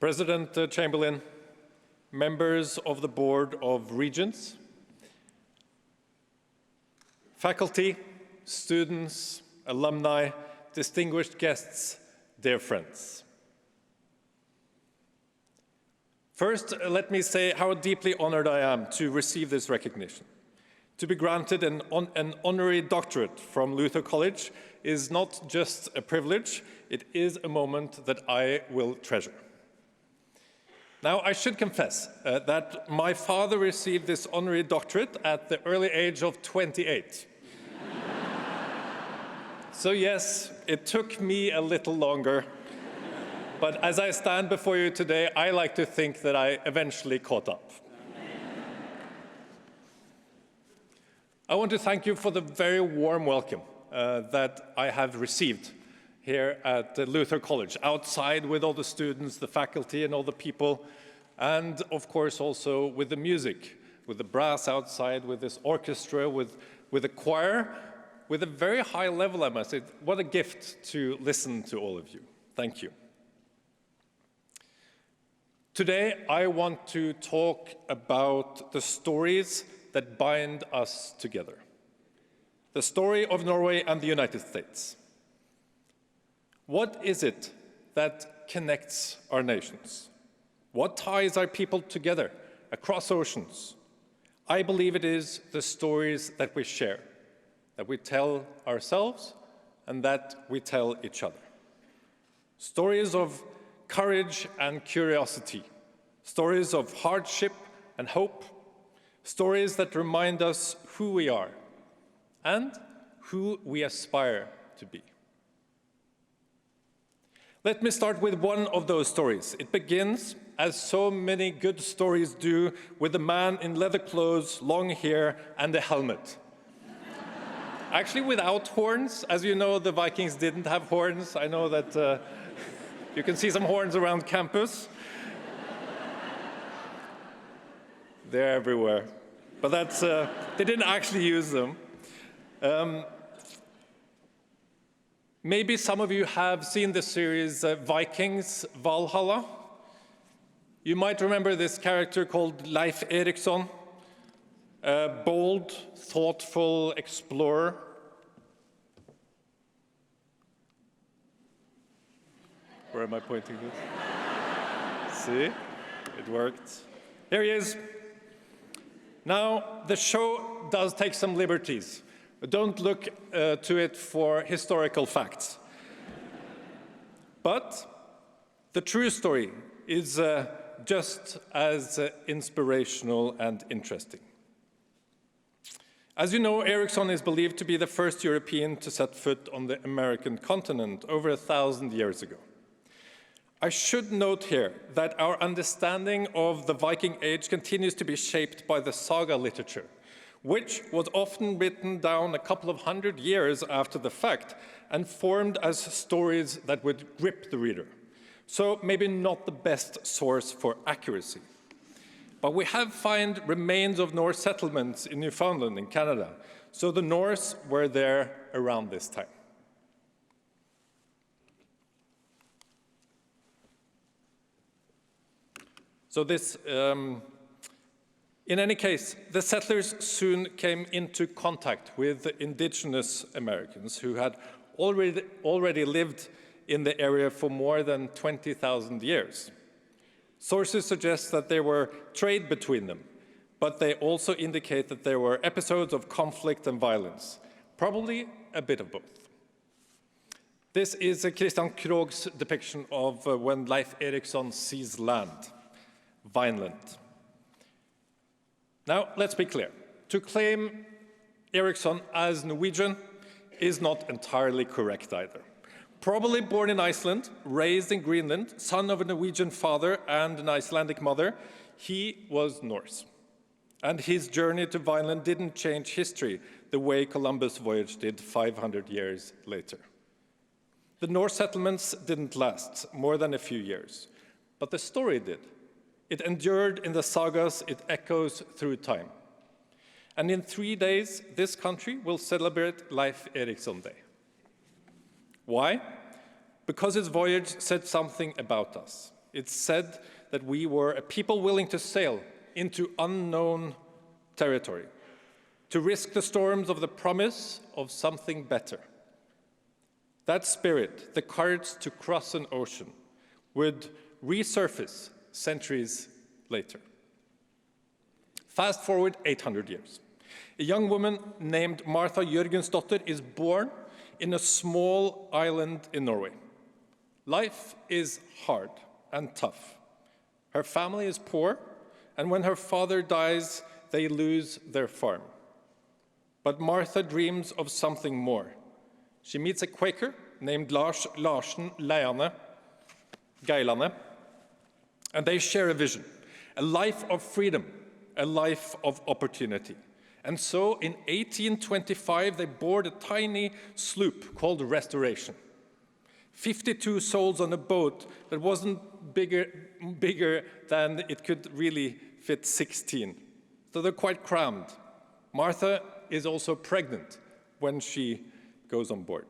President Chamberlain, members of the Board of Regents, faculty, students, alumni, distinguished guests, dear friends. First, let me say how deeply honored I am to receive this recognition. To be granted an honorary doctorate from Luther College is not just a privilege, it is a moment that I will treasure. Now, I should confess that my father received this honorary doctorate at the early age of 28. So yes, it took me a little longer, but as I stand before you today, I like to think that I eventually caught up. I want to thank you for the very warm welcome that I have received here at Luther College, outside with all the students, the faculty, and all the people, and of course also with the music, with the brass outside, with this orchestra, with the choir, with a very high level, I must say. What a gift to listen to all of you. Thank you. Today, I want to talk about the stories that bind us together. The story of Norway and the United States. What is it that connects our nations? What ties our people together across oceans? I believe it is the stories that we share, that we tell ourselves and that we tell each other. Stories of courage and curiosity, stories of hardship and hope, stories that remind us who we are and who we aspire to be. Let me start with one of those stories. It begins, as so many good stories do, with a man in leather clothes, long hair, and a helmet. Actually, without horns. As you know, the Vikings didn't have horns. I know that you can see some horns around campus. They're everywhere. But that's, they didn't actually use them. Maybe some of you have seen the series Vikings Valhalla. You might remember this character called Leif Erikson, a bold, thoughtful explorer. Where am I pointing this? See? It worked. Here he is. Now, the show does take some liberties. Don't look to it for historical facts. But the true story is just as inspirational and interesting. As you know, Ericsson is believed to be the first European to set foot on the American continent over 1,000 years ago. I should note here that our understanding of the Viking Age continues to be shaped by the saga literature, which was often written down a couple of hundred years after the fact and formed as stories that would grip the reader. So maybe not the best source for accuracy. But we have found remains of Norse settlements in Newfoundland in Canada, so the Norse were there around this time. So this, in any case, the settlers soon came into contact with the indigenous Americans who had already lived in the area for more than 20,000 years. Sources suggest that there were trade between them, but they also indicate that there were episodes of conflict and violence, probably a bit of both. This is Christian Krog's depiction of when Leif Erikson sees land. Vineland. Now, let's be clear. To claim Eriksson as Norwegian is not entirely correct either. Probably born in Iceland, raised in Greenland, son of a Norwegian father and an Icelandic mother, he was Norse. And his journey to Vineland didn't change history the way Columbus' voyage did 500 years later. The Norse settlements didn't last more than a few years, but the story did. It endured in the sagas, it echoes through time. And in 3 days, this country will celebrate Leif Erikson Day. Why? Because his voyage said something about us. It said that we were a people willing to sail into unknown territory, to risk the storms of the promise of something better. That spirit, the courage to cross an ocean, would resurface centuries later. Fast forward 800 years. A young woman named Martha Jørgensdottir is born in a small island in Norway. Life is hard and tough. Her family is poor, and when her father dies, they lose their farm. But Martha dreams of something more. She meets a Quaker named Larsen Geilane, and they share a vision, a life of freedom, a life of opportunity. And so in 1825, they board a tiny sloop called Restoration. 52 souls on a boat that wasn't bigger than it could really fit 16. So they're quite crammed. Martha is also pregnant when she goes on board.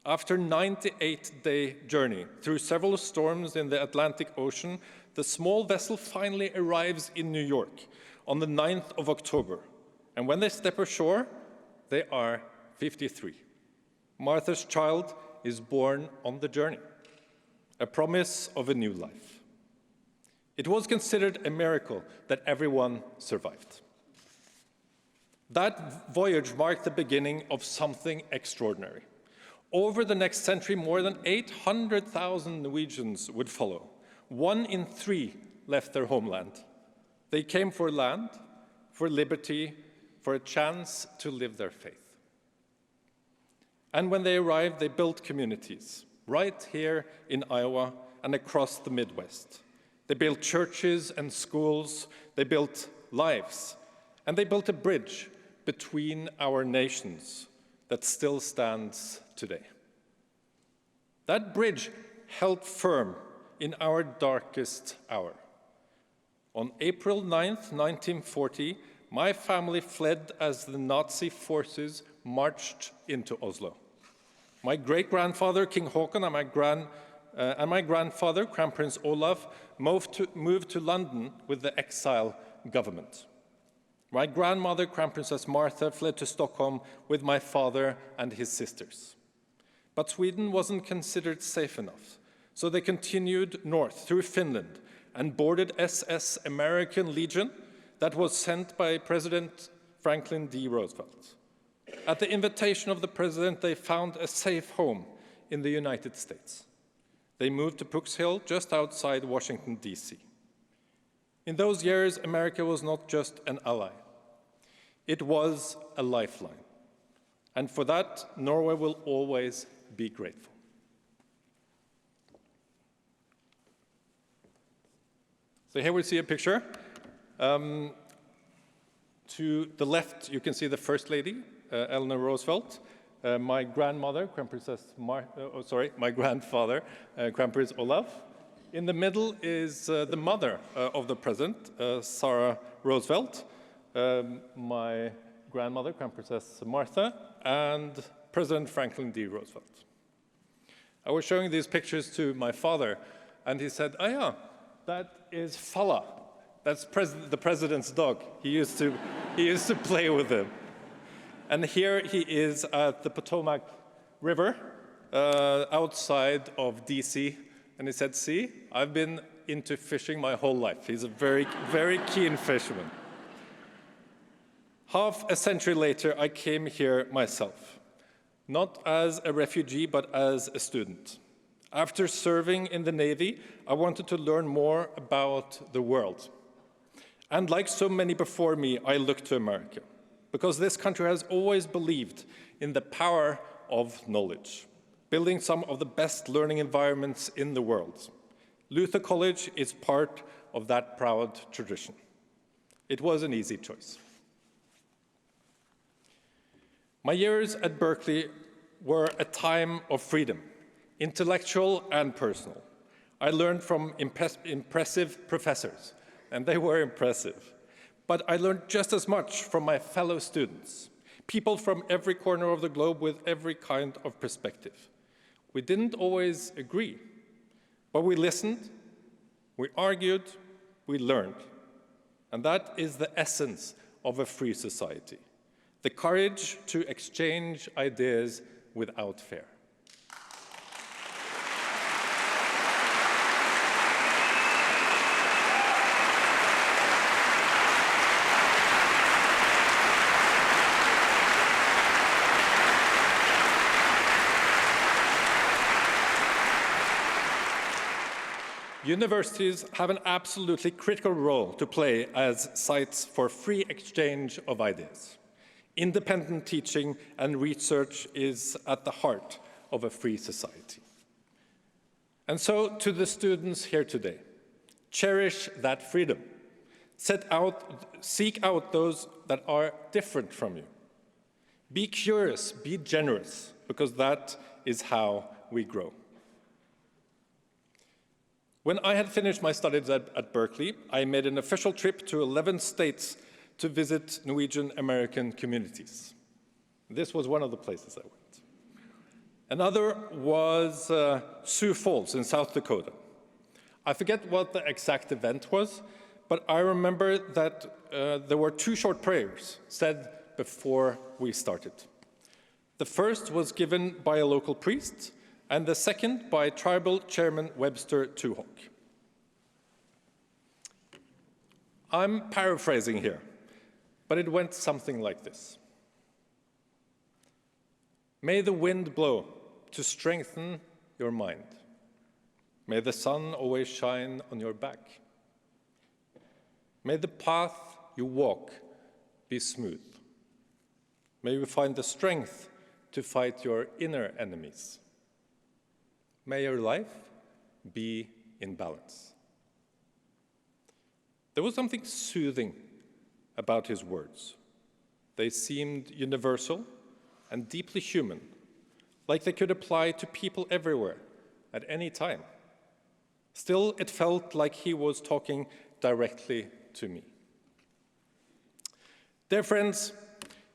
After a 98-day journey through several storms in the Atlantic Ocean, the small vessel finally arrives in New York on the 9th of October. And when they step ashore, they are 53. Martha's child is born on the journey, a promise of a new life. It was considered a miracle that everyone survived. That voyage marked the beginning of something extraordinary. Over the next century, more than 800,000 Norwegians would follow. 1 in 3 left their homeland. They came for land, for liberty, for a chance to live their faith. And when they arrived, they built communities, right here in Iowa and across the Midwest. They built churches and schools, they built lives, and they built a bridge between our nations that still stands today. That bridge held firm in our darkest hour. On April 9th, 1940, my family fled as the Nazi forces marched into Oslo. My great-grandfather, King Haakon, and my grandfather, Crown Prince Olav, moved to London with the exile government. My grandmother, Crown Princess Martha, fled to Stockholm with my father and his sisters. But Sweden wasn't considered safe enough, so they continued north through Finland and boarded SS American Legion that was sent by President Franklin D. Roosevelt. At the invitation of the president, they found a safe home in the United States. They moved to Pucks Hill, just outside Washington, D.C. In those years, America was not just an ally. It was a lifeline. And for that, Norway will always be grateful. So here we see a picture. To the left, you can see the First Lady, Eleanor Roosevelt. My grandmother, my grandfather, Crown Prince Olav. In the middle is the mother of the president, Sarah Roosevelt. My grandmother, Crown Princess Martha, and President Franklin D. Roosevelt. I was showing these pictures to my father, and he said, "Oh yeah, that is Falla. That's the president's dog. He used to play with him." And here he is at the Potomac River, outside of DC, and he said, "See, I've been into fishing my whole life." He's a very, very keen fisherman. Half a century later, I came here myself, not as a refugee, but as a student. After serving in the Navy, I wanted to learn more about the world. And like so many before me, I looked to America, because this country has always believed in the power of knowledge, building some of the best learning environments in the world. Luther College is part of that proud tradition. It was an easy choice. My years at Berkeley were a time of freedom, intellectual and personal. I learned from impressive professors, and they were impressive. But I learned just as much from my fellow students, people from every corner of the globe with every kind of perspective. We didn't always agree, but we listened, We argued, we learned. And that is the essence of a free society. The courage to exchange ideas without fear. Universities have an absolutely critical role to play as sites for free exchange of ideas. Independent teaching and research is at the heart of a free society. And so, to the students here today, cherish that freedom. Seek out those that are different from you. Be curious, be generous, because that is how we grow. When I had finished my studies at Berkeley, I made an official trip to 11 states to visit Norwegian American communities. This was one of the places I went. Another was Sioux Falls in South Dakota. I forget what the exact event was, but I remember that there were 2 short prayers said before we started. The first was given by a local priest, and the second by Tribal Chairman Webster Tuhawk. I'm paraphrasing here, but it went something like this. May the wind blow to strengthen your mind. May the sun always shine on your back. May the path you walk be smooth. May you find the strength to fight your inner enemies. May your life be in balance. There was something soothing about his words. They seemed universal and deeply human, like they could apply to people everywhere, at any time. Still, it felt like he was talking directly to me. Dear friends,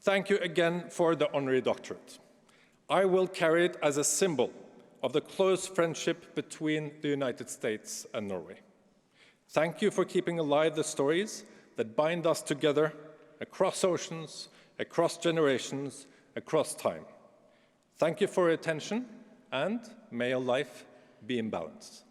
thank you again for the honorary doctorate. I will carry it as a symbol of the close friendship between the United States and Norway. Thank you for keeping alive the stories that bind us together across oceans, across generations, across time. Thank you for your attention, and may your life be in balance.